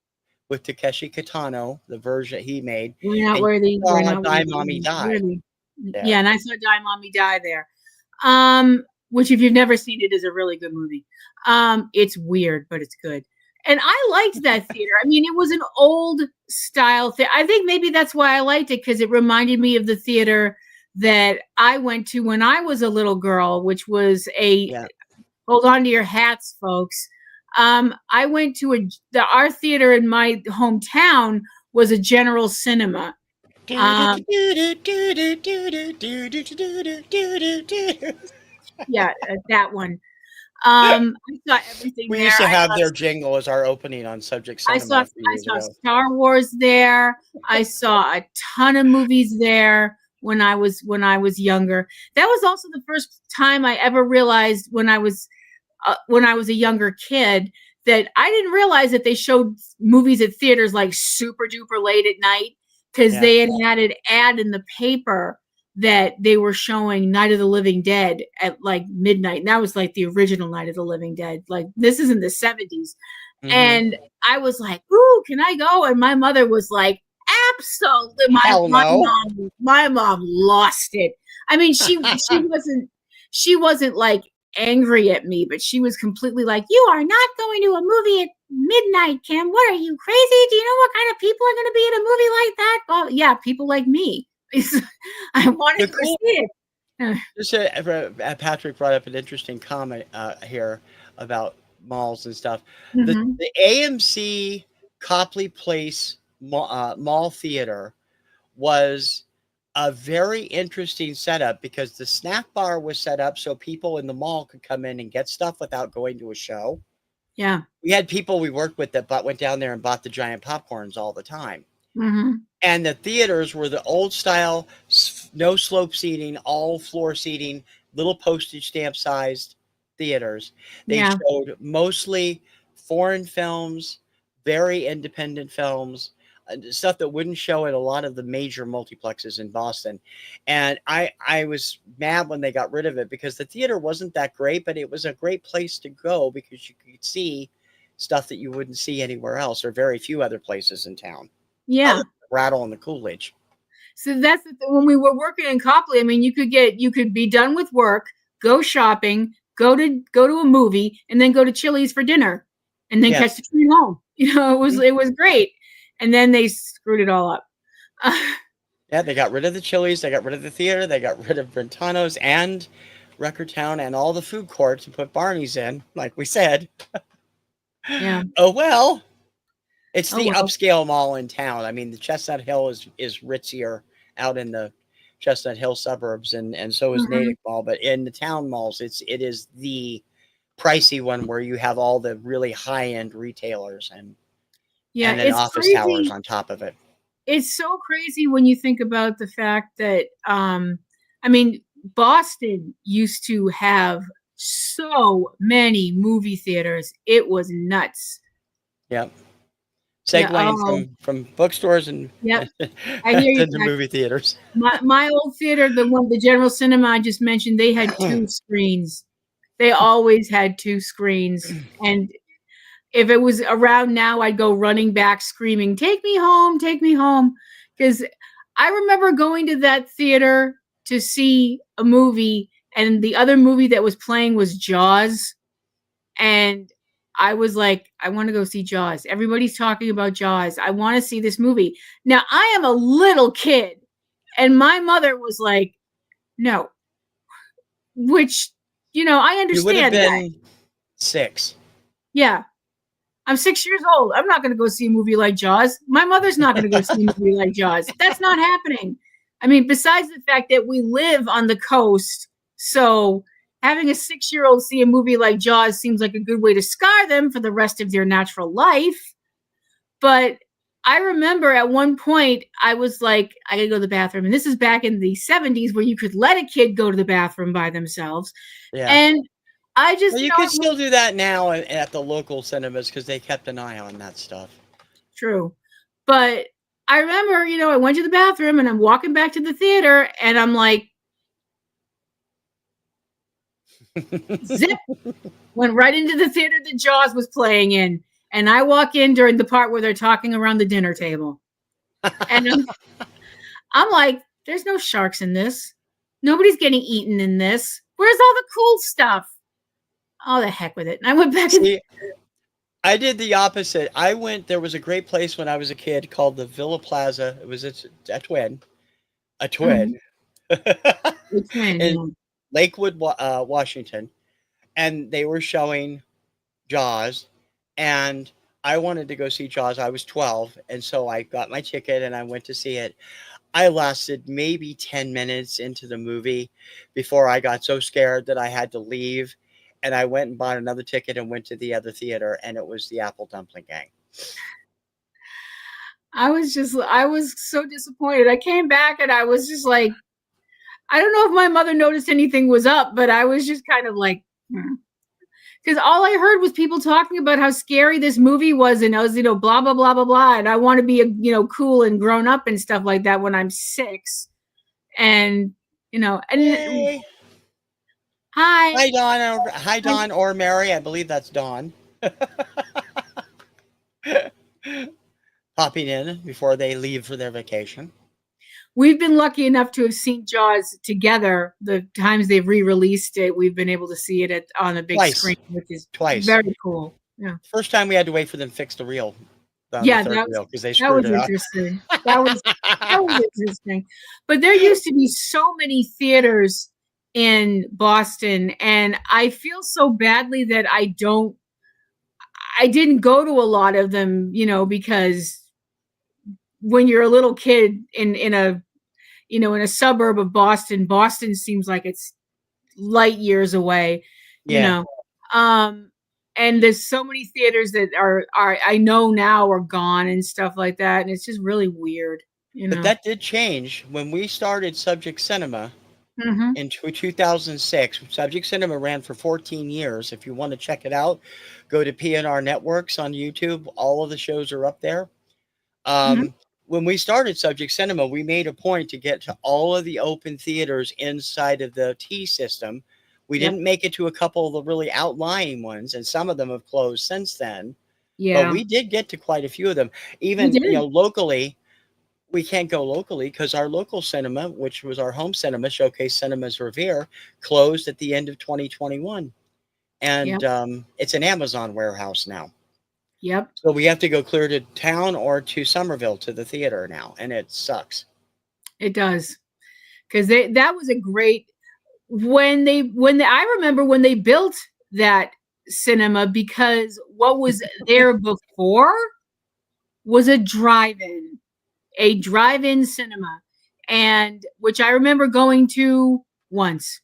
with Takeshi Kitano, the version he made, We're not and you worthy. We're saw not Die Mommy Die worthy. there. Yeah, and I saw Die Mommy Die there. Which if you've never seen it is a really good movie. It's weird, but it's good. And I liked that theater. I mean, it was an old style thing. I think maybe that's why I liked it because it reminded me of the theater that I went to when I was a little girl, which was Yeah. hold on to your hats, folks. I went to our theater in my hometown was a General Cinema. Um, yeah, that one. I saw everything We there. used to have their jingle as our opening on Subject Cinema a few I years saw ago. Star Wars there. I saw a ton of movies there when I was younger. That was also the first time I ever realized when I was a younger kid that I didn't realize that they showed movies at theaters like super duper late at night because Yeah. they had an ad in the paper that they were showing Night of the Living Dead at like midnight. And that was like the original Night of the Living Dead. Like this is in the 70s. Hmm. And I was like, "Ooh, can I go?" And my mother was like, "Absolutely." Hell no. My mom lost it. I mean, she wasn't like angry at me, but she was completely like, "You are not going to a movie at midnight, Kim. What are you crazy? Do you know what kind of people are going to be in a movie like that?" Well, yeah, people like me. I wanted The to cool see it. Just Patrick brought up an interesting comment here about malls and stuff. Mhm. The AMC Copley Place Mall Theater was a very interesting setup because the snack bar was set up so people in the mall could come in and get stuff without going to a show. Yeah. We had people we worked with that went down there and bought the giant popcorns all the time. Mm-hmm. And the theaters were the old style, no slope seating, all floor seating, little postage stamp sized theaters. They Yeah. showed mostly foreign films, very independent films, stuff that wouldn't show at a lot of the major multiplexes in Boston. And I was mad when they got rid of it because the theater wasn't that great, but it was a great place to go because you could see stuff that you wouldn't see anywhere else or very few other places in town. Other Yeah. than Rattle and the Coolidge. So that's the thing. When we were working in Copley, I mean, you could be done with work, go shopping, go to a movie, and then go to Chili's for dinner, and then catch Yes. the train home. Mhm. It was great, and then they screwed it all up. Yeah, they got rid of the Chili's, they got rid of the theater, they got rid of Brentano's and Record Town and all the food courts and put Barney's in, like we said. Yeah. Oh well. It's Oh the well. upscale mall in town. I mean, the Chestnut Hill is ritzier out in the Chestnut Hill suburbs, and so is Hmm. Natick Mall. But in the town malls, it is the pricey one where you have all the really high end retailers Yeah, and then it's office towers crazy. on top of it. It's so crazy when you think about the fact that I mean, Boston used to have so many movie theaters. It was nuts. Yep. Yeah. Segueing Oh, from bookstores and yep. to I hear you, the Jack. movie theaters. My old theater, the General Cinema I just mentioned, they had two screens. They always had two screens. And if it was around now, I'd go running back screaming, "Take me home, take me home." Because I remember going to that theater to see a movie, and the other movie that was playing was Jaws. And I was like, I want to go see Jaws. Everybody's talking about Jaws. I want to see this movie. Now, I am a little kid, and my mother was like, no, which, I You would have understand that. been 6. Yeah, I'm 6 years old. I'm not going to go see a movie like Jaws. My mother's not going to go see a movie like Jaws. That's not happening. I mean, besides the fact that we live on the coast, so having a 6-year-old see a movie like Jaws seems like a good way to scar them for the rest of their natural life. But I remember at one point I was like, I gotta go to the bathroom. And this is back in the 70s where you could let a kid go to the bathroom by themselves. Yeah. And I just, Well, you could still do that now at the local cinemas because they kept an eye on that stuff. true. But I remember, I went to the bathroom and I'm walking back to the theater and I'm like, zip, went right into the theater that Jaws was playing in. And I walk in during the part where they're talking around the dinner table. And I'm like, there's no sharks in this. Nobody's getting eaten in this. Where's all the cool stuff? Oh, the heck with it. And I went back and See, I did the opposite. There was a great place when I was a kid called the Villa Plaza. It was a twin, a Mhm. twin It's when, in Lakewood, Washington. And they were showing Jaws. And I wanted to go see Jaws. I was 12. And so I got my ticket and I went to see it. I lasted maybe 10 minutes into the movie before I got so scared that I had to leave. And I went and bought another ticket and went to the other theater, and it was the Apple Dumpling Gang. I was so disappointed. I came back and I was just like, I don't know if my mother noticed anything was up, but I was just kind of like, because all I heard was people talking about how scary this movie was, and I was, blah blah blah blah blah, and I want to be, cool and grown up and stuff like that when I'm 6, and and Yay! hi, Hi, Dawn or Mary. I believe that's Dawn. Popping in before they leave for their vacation. we've been lucky enough to have seen Jaws together. The times they've re-released it, we've been able to see it on a big Twice. screen, which is Twice. very cool. Yeah. First time we had to wait for them to fix the reel on the Yeah, third reel because they that screwed was it up. interesting. That was interesting. But there used to be so many theaters in Boston, and I feel so badly that I didn't go to a lot of them, because when you're a little kid in a in a suburb of Boston. Boston seems like it's light years away, you Yeah. know. Um, and there's so many theaters that are I know now are gone and stuff like that, and it's just really weird, you But know. that did change when we started Subject Cinema Mhm. in 2006. Subject Cinema ran for 14 years. If you want to check it out, go to PNR Networks on YouTube. All of the shows are up there. Mhm. When we started Subject Cinema, we made a point to get to all of the open theaters inside of the T system. We Yep. didn't make it to a couple of the really outlying ones, and some of them have closed since then. But Yeah. we did get to quite a few of them. We Even, did. locally, we can't go locally because our local cinema, which was our home cinema, Showcase Cinemas Revere, closed at the end of 2021. And Yep. it's an Amazon warehouse now. Yep. So we have to go clear to town or to Somerville to the theater now, and it sucks. It does. Cuz that was a great when they I remember when they built that cinema, because what was there before was a drive-in cinema, and which I remember going to once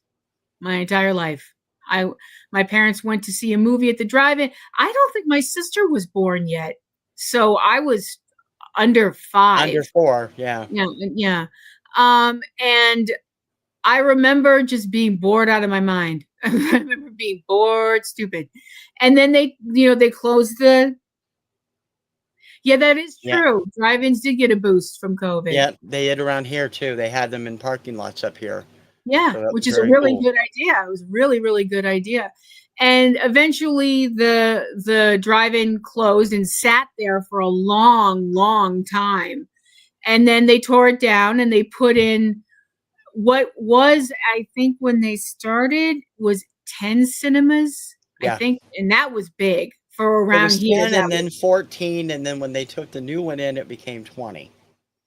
my entire life. I My parents went to see a movie at the drive-in. I don't think my sister was born yet. So I was under Under 5. 4, yeah. Yeah, yeah. And I remember just being bored out of my mind. I remember being bored, stupid. And then they closed the Yeah, that is Yeah. true. Drive-ins did get a boost from COVID. Yeah, they did around here too. They had them in parking lots up here. Yeah, So that which was is a very really cool. good idea. It was really, really good idea. And eventually the drive-in closed and sat there for a long, long time. And then they tore it down and they put in what was, I think when they started, was 10 cinemas, I Yeah. think, and that was big for It around was here. 10 That and was then 14, and then when they took the new one in, it became 20.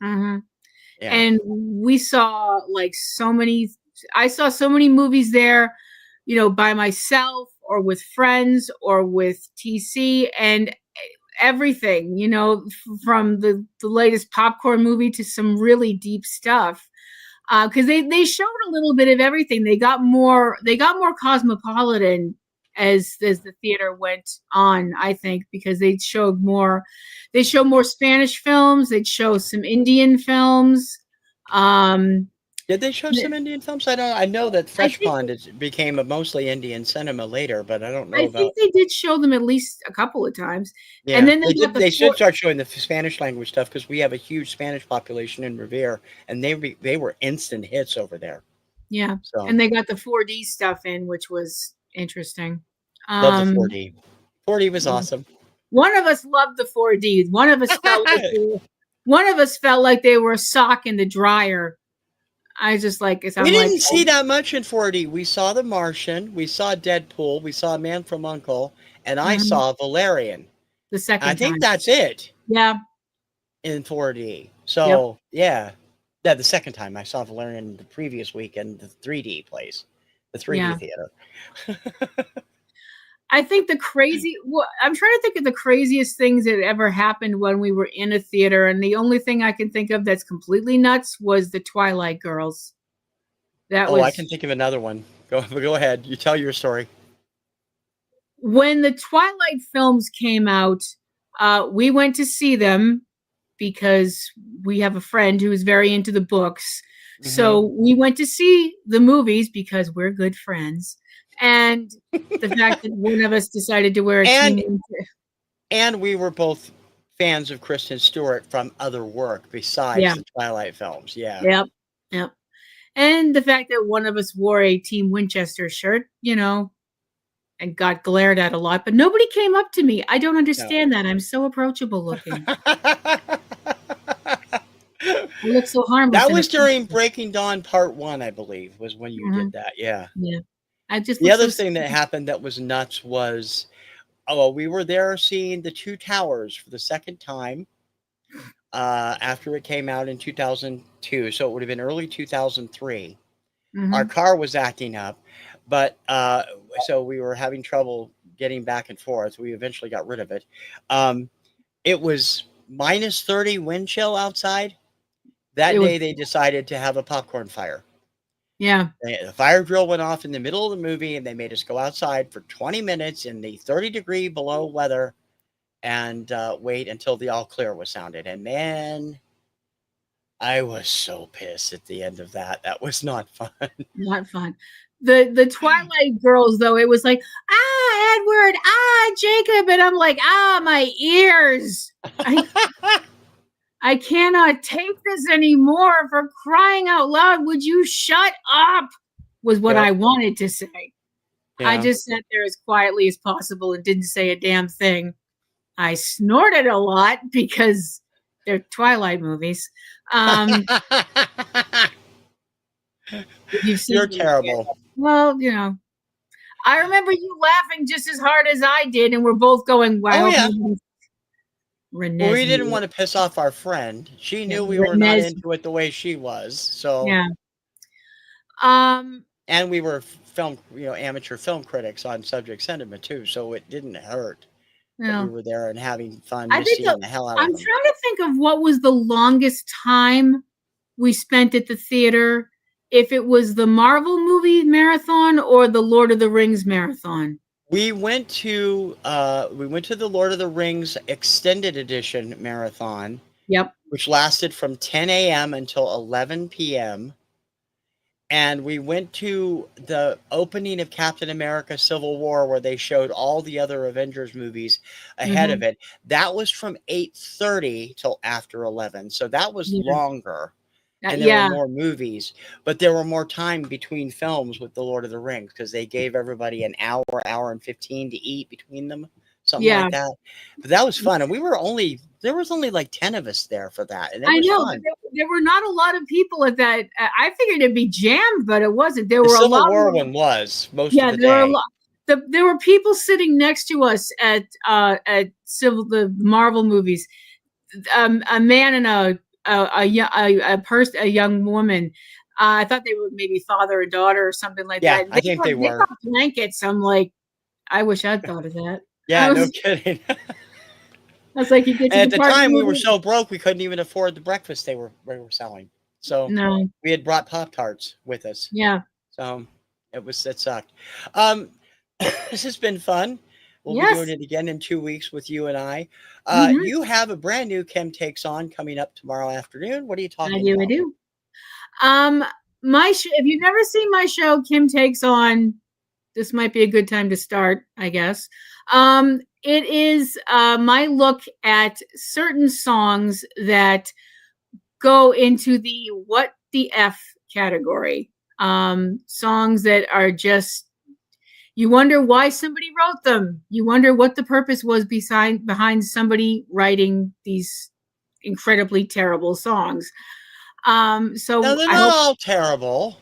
Mhm. Yeah. And we saw like so many I saw so many movies there, by myself or with friends or with TC, and everything, from the latest popcorn movie to some really deep stuff. Because they showed a little bit of everything. They got more cosmopolitan as the theater went on, I think, because they showed more Spanish films, they'd show some Indian films. Um, Did they show some Indian films? I don't. I know that I Fresh think Pond became a mostly Indian cinema later, but I don't know I think about. they did show them at least a couple of times, and Yeah, then they they got did. the They should four. start showing the Spanish language stuff because we have a huge Spanish population in Revere, and they were instant hits over there. Yeah, So and they got the 4D stuff in, which was interesting. love the Um, 4D. 4D was yeah. awesome. One of us loved the 4D. One of us felt like they were a sock in the dryer. I just like, 'cause We I'm like, didn't see oh, that much in 4D. We saw The Martian, we saw Deadpool, we saw Man from Uncle, and I mhm, saw Valerian. the I second think time. that's it Yeah. in 4D. Yep. So yeah, yeah. The second time I saw Valerian the previous week in the 3D place, the 3D Yeah. theater. I think I'm trying to think of the craziest things that ever happened when we were in a theater, and the only thing I can think of that's completely nuts was the Twilight Girls. That Oh, I was can think of another one. Go ahead. You tell your story. when the Twilight films came out. We went to see them because we have a friend who is very into the books. Hmm. So we went to see the movies because we're good friends. And the fact that one of us decided to wear a And team. we were both fans of Kristen Stewart from other work besides Yeah. the Twilight films. Yeah. Yep. Yep. And the fact that one of us wore a Team Winchester shirt, and got glared at a lot, but nobody came up to me. I don't No. understand that. I'm so approachable looking. I look so harmless That in a was during t-shirt. Breaking Dawn Part 1, I believe, was when you did Mhm. that. Yeah. Yeah. I just The look so other thing that stupid. happened that was nuts was, oh, we were there seeing The Two Towers for the second time after it came out in 2002. So it would have been early 2003. Our Mhm. car was acting up, but so we were having trouble getting back and forth. We eventually got rid of it. Um, it was minus 30 wind chill outside. That It was, day they decided to have a popcorn fire. yeah. The fire drill went off in the middle of the movie, and they made us go outside for 20 minutes in the 30-degree below weather and wait until the all clear was sounded. And man, I was so pissed at the end of that. That was not fun. Not fun. The Twilight girls though, it was like, Edward, Jacob, and I'm like, my ears. I cannot take this anymore, for crying out loud. Would you shut up? Was what Yep. I wanted to say. I Yeah. just sat there as quietly as possible and didn't say a damn thing. I snorted a lot because they're Twilight movies. You've seen You're them. terrible. Well, I remember you laughing just as hard as I did, and we're both going, wow. Oh, yeah. Renee. Well, we didn't want to piss off our friend. She knew we were not into it the way she was. So yeah. And we were amateur film critics on Subject Sentiment too, so it didn't hurt that we were there and having fun, just seeing the hell out of I'm them. trying to think of what was the longest time we spent at the theater, if it was the Marvel movie marathon or the Lord of the Rings marathon. We went to the Lord of the Rings extended edition marathon. Yep. Which lasted from 10 a.m. until 11 p.m. And we went to the opening of Captain America Civil War, where they showed all the other Avengers movies ahead of it. That was from 8:30 till after 11. So that was longer. And there were more movies, but there were more time between films with the Lord of the Rings, because they gave everybody an hour and 15 to eat between them, something like that. But that was fun. And there was only like 10 of us there for that. And it was fun. There were not a lot of people at that. I figured it'd be jammed, but it wasn't. There were a lot. The Civil War one was most of the day. There were a lot. There were people sitting next to us at the Marvel movies. A man and a young woman. I thought they were maybe father or daughter or something like that. I think they were. They brought blankets. I'm like, I wish I'd thought of that. No kidding. I was like, at the time we were so broke we couldn't even afford the breakfast they were selling. So we had brought Pop-Tarts with us. Yeah. So it sucked. This has been fun. We'll be doing it again in 2 weeks with you and I. You have a brand new Kim Takes On coming up tomorrow afternoon. What are you talking about? I do. If you've never seen my show, Kim Takes On, this might be a good time to start, I guess. It is my look at certain songs that go into the what the F category. Songs that are just, you wonder why somebody wrote them. You wonder what the purpose was behind somebody writing these incredibly terrible songs. So no, they're not all terrible.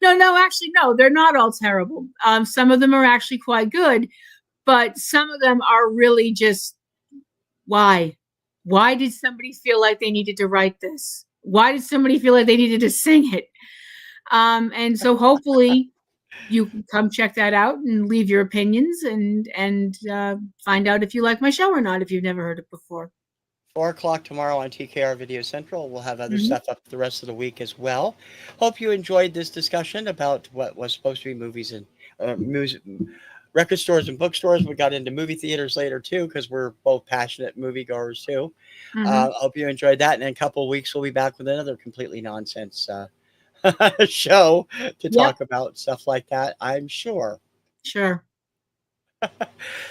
No, actually, no, they're not all terrible. Some of them are actually quite good, but some of them are really just, why? Why did somebody feel like they needed to write this? Why did somebody feel like they needed to sing it? And so hopefully you can come check that out and leave your opinions and find out if you like my show or not, if you've never heard it before. 4:00 tomorrow on TKR Video Central. We'll have other stuff up the rest of the week as well. Hope you enjoyed this discussion about what was supposed to be movies and music, record stores and bookstores. We got into movie theaters later too, because we're both passionate moviegoers too. Hope you enjoyed that. And in a couple of weeks, we'll be back with another completely nonsense show to talk about stuff like that, I'm sure. Sure.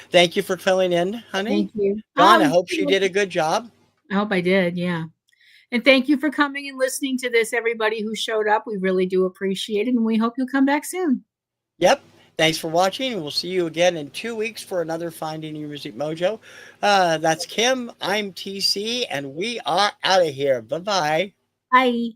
Thank you for filling in, honey. Thank you. Dawn, I hope she did a good job. I hope I did, yeah. And thank you for coming and listening to this, everybody who showed up. We really do appreciate it, and we hope you'll come back soon. Yep. Thanks for watching, and we'll see you again in 2 weeks for another Finding Your Music Mojo. That's Kim, I'm TC, and we are out of here. Bye-bye. Bye.